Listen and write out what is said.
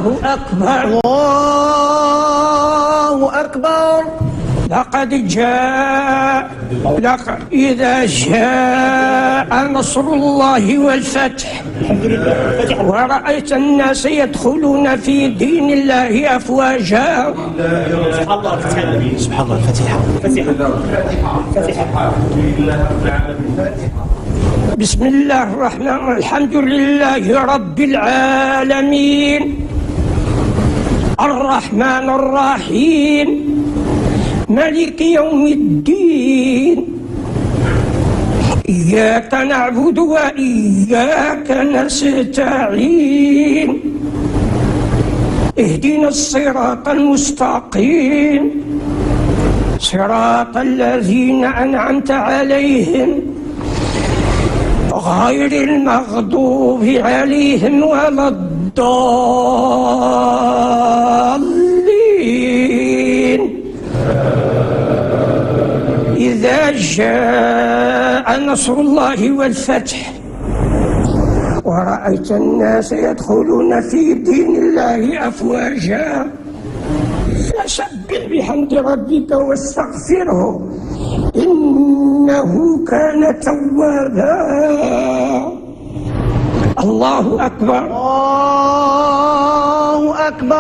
الله أكبر. الله أكبر. لقد إذا جاء نصر الله والفتح ورأيت الناس يدخلون في دين الله أفواجا. سبحان الله. الفاتحة. بسم الله الرحمن الرحيم. الحمد لله رب العالمين الرحمن الرحيم مالك يوم الدين. إياك نعبد وإياك نستعين. اهدنا الصراط المستقيم صراط الذين أنعمت عليهم غير المغضوب عليهم ولا الضالين. إذا جاء نصر الله والفتح ورأيت الناس يدخلون في دين الله أفواجا فسبح بحمد ربك واستغفره إنه كان توابا. الله أكبر. الله أكبر.